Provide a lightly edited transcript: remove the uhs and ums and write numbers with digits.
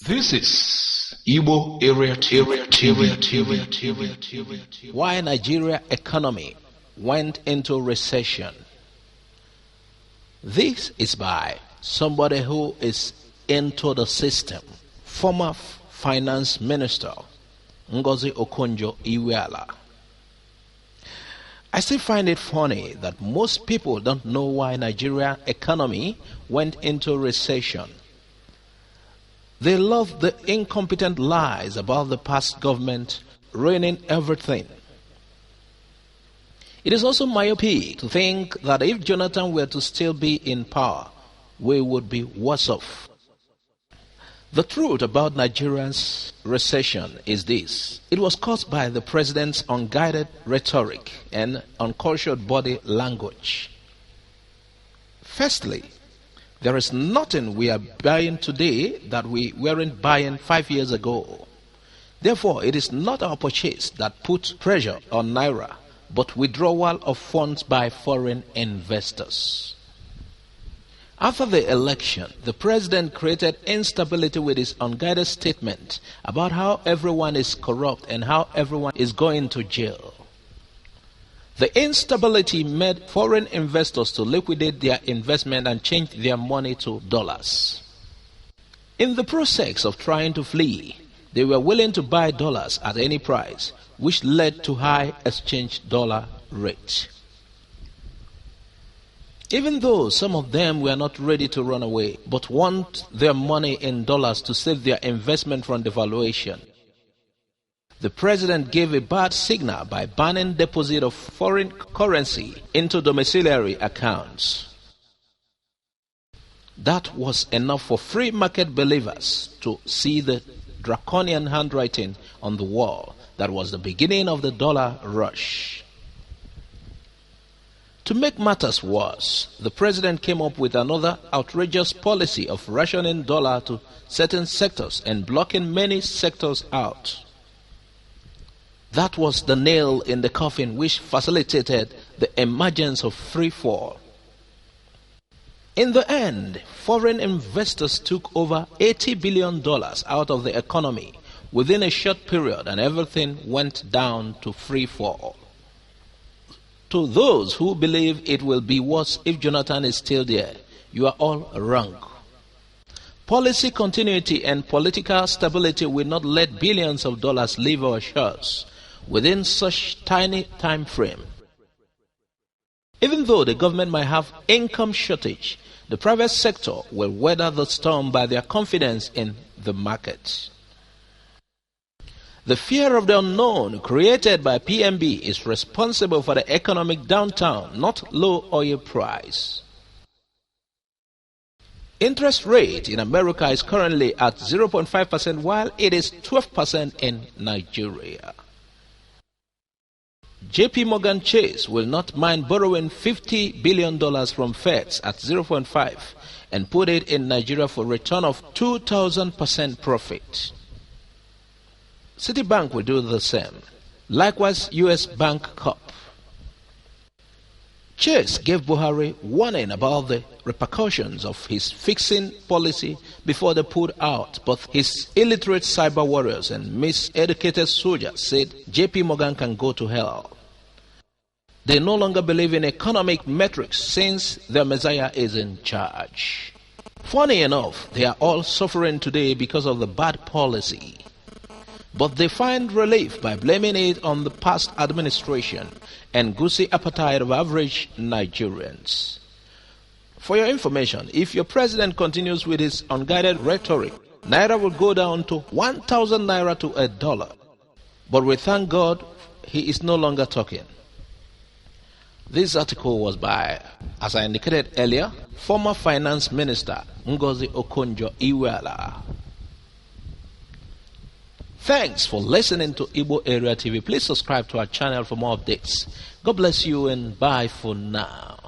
This is Igbo Area TV. Why Nigeria economy went into recession. This is by somebody who is into the system. Former Finance Minister Ngozi Okonjo-Iweala. I still find it funny that most people don't know why Nigeria economy went into recession. They love the incompetent lies about the past government ruining everything. It is also myopic to think that if Jonathan were to still be in power, we would be worse off. The truth about Nigeria's recession is this. It was caused by the president's unguided rhetoric and uncultured body language. Firstly, there is nothing we are buying today that we weren't buying 5 years ago. Therefore, it is not our purchase that puts pressure on Naira, but withdrawal of funds by foreign investors. After the election, the president created instability with his unguided statement about how everyone is corrupt and how everyone is going to jail. The instability made foreign investors to liquidate their investment and change their money to dollars. In the process of trying to flee, they were willing to buy dollars at any price, which led to high exchange dollar rate. Even though some of them were not ready to run away, but want their money in dollars to save their investment from devaluation, the president gave a bad signal by banning deposit of foreign currency into domiciliary accounts. That was enough for free market believers to see the draconian handwriting on the wall that was the beginning of the dollar rush. To make matters worse, the president came up with another outrageous policy of rationing dollar to certain sectors and blocking many sectors out. That was the nail in the coffin which facilitated the emergence of free fall. In the end, foreign investors took over $80 billion out of the economy within a short period, and everything went down to free fall. To those who believe it will be worse if Jonathan is still there, you are all wrong. Policy continuity and political stability will not let billions of dollars leave our shores within such tiny time frame. Even though the government might have income shortage, the private sector will weather the storm by their confidence in the market. The fear of the unknown created by PMB is responsible for the economic downturn, not low oil price. Interest rate in America is currently at 0.5% while it is 12% in Nigeria. JP Morgan Chase will not mind borrowing $50 billion from Feds at 0.5 and put it in Nigeria for a return of 2,000% profit. Citibank will do the same. Likewise, US Bank Corp. Chase gave Buhari warning about the repercussions of his fixing policy before they pulled out, but his illiterate cyber warriors and miseducated soldiers said JP Morgan can go to hell. They no longer believe in economic metrics since their Messiah is in charge. Funny enough, they are all suffering today because of the bad policy. But they find relief by blaming it on the past administration and goosey appetite of average Nigerians. For your information, if your president continues with his unguided rhetoric, Naira will go down to 1,000 Naira to $1. But we thank God he is no longer talking. This article was by, as I indicated earlier, former Finance Minister Ngozi Okonjo-Iweala. Thanks for listening to Igbo Area TV. Please subscribe to our channel for more updates. God bless you and bye for now.